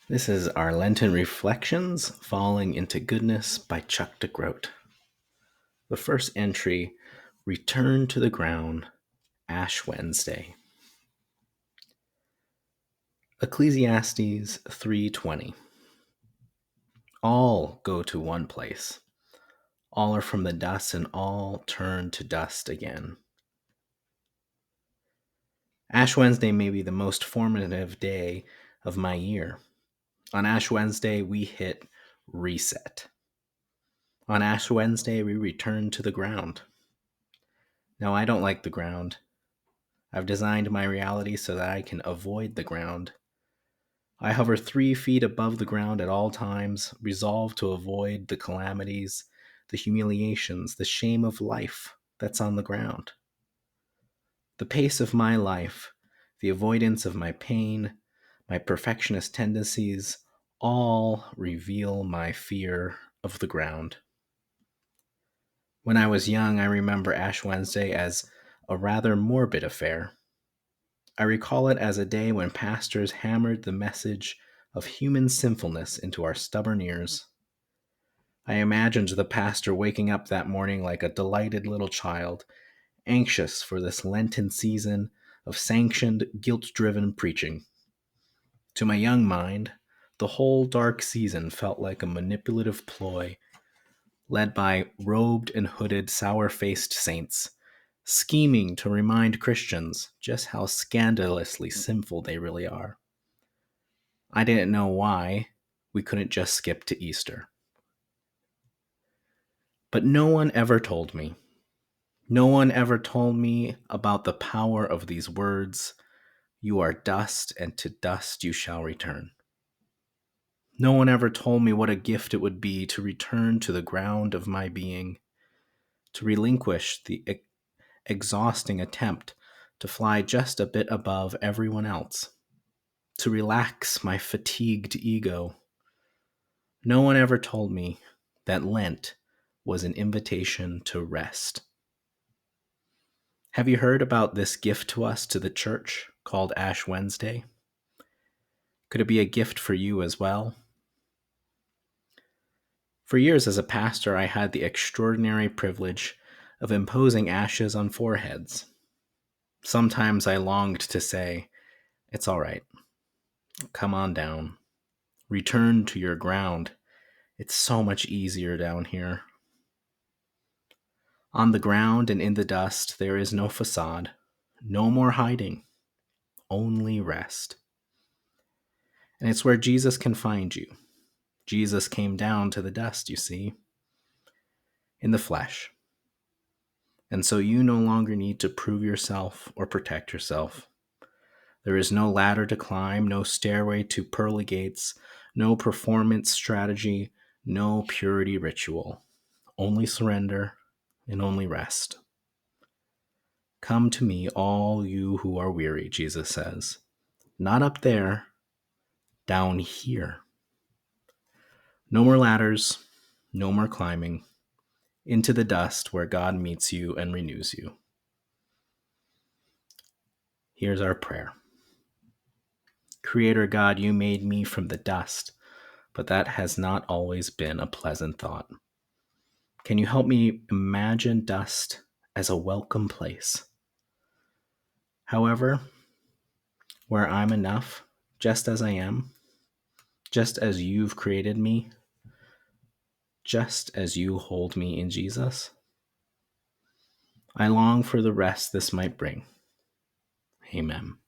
This is our Lenten Reflections, Falling into Goodness by DeGroat. The first entry, Return to the Ground, Ash Wednesday. Ecclesiastes 3:20. All go to one place. All are from the dust and all turn to dust again. Ash Wednesday may be the most formative day of my year. On Ash Wednesday, we hit reset. On Ash Wednesday, we return to the ground. Now, I don't like the ground. I've designed my reality so that I can avoid the ground. I hover 3 feet above the ground at all times, resolved to avoid the calamities, the humiliations, the shame of life that's on the ground. The pace of my life, the avoidance of my pain, my perfectionist tendencies, all reveal my fear of the ground. When I was young, I remember Ash Wednesday as a rather morbid affair. I recall it as a day when pastors hammered the message of human sinfulness into our stubborn ears. I imagined the pastor waking up that morning like a delighted little child, anxious for this Lenten season of sanctioned, guilt-driven preaching. To my young mind, the whole dark season felt like a manipulative ploy led by robed and hooded, sour-faced saints, scheming to remind Christians just how scandalously sinful they really are. I didn't know why we couldn't just skip to Easter. But no one ever told me. No one ever told me about the power of these words, "You are dust, and to dust you shall return." No one ever told me what a gift it would be to return to the ground of my being, to relinquish the exhausting attempt to fly just a bit above everyone else, to relax my fatigued ego. No one ever told me that Lent was an invitation to rest. Have you heard about this gift to us to the church called Ash Wednesday? Could it be a gift for you as well? For years as a pastor, I had the extraordinary privilege of imposing ashes on foreheads. Sometimes I longed to say, "It's all right. Come on down. Return to your ground. It's so much easier down here." On the ground and in the dust, there is no facade, no more hiding, only rest. And it's where Jesus can find you. Jesus came down to the dust, you see, in the flesh. And so you no longer need to prove yourself or protect yourself. There is no ladder to climb, no stairway to pearly gates, no performance strategy, no purity ritual. Only surrender and only rest. "Come to me, all you who are weary," Jesus says. Not up there, down here. No more ladders, no more climbing. Into the dust where God meets you and renews you. Here's our prayer. Creator God, you made me from the dust, but that has not always been a pleasant thought. Can you help me imagine dust as a welcome place? However, where I'm enough, just as I am, just as you've created me, just as you hold me in Jesus, I long for the rest this might bring. Amen.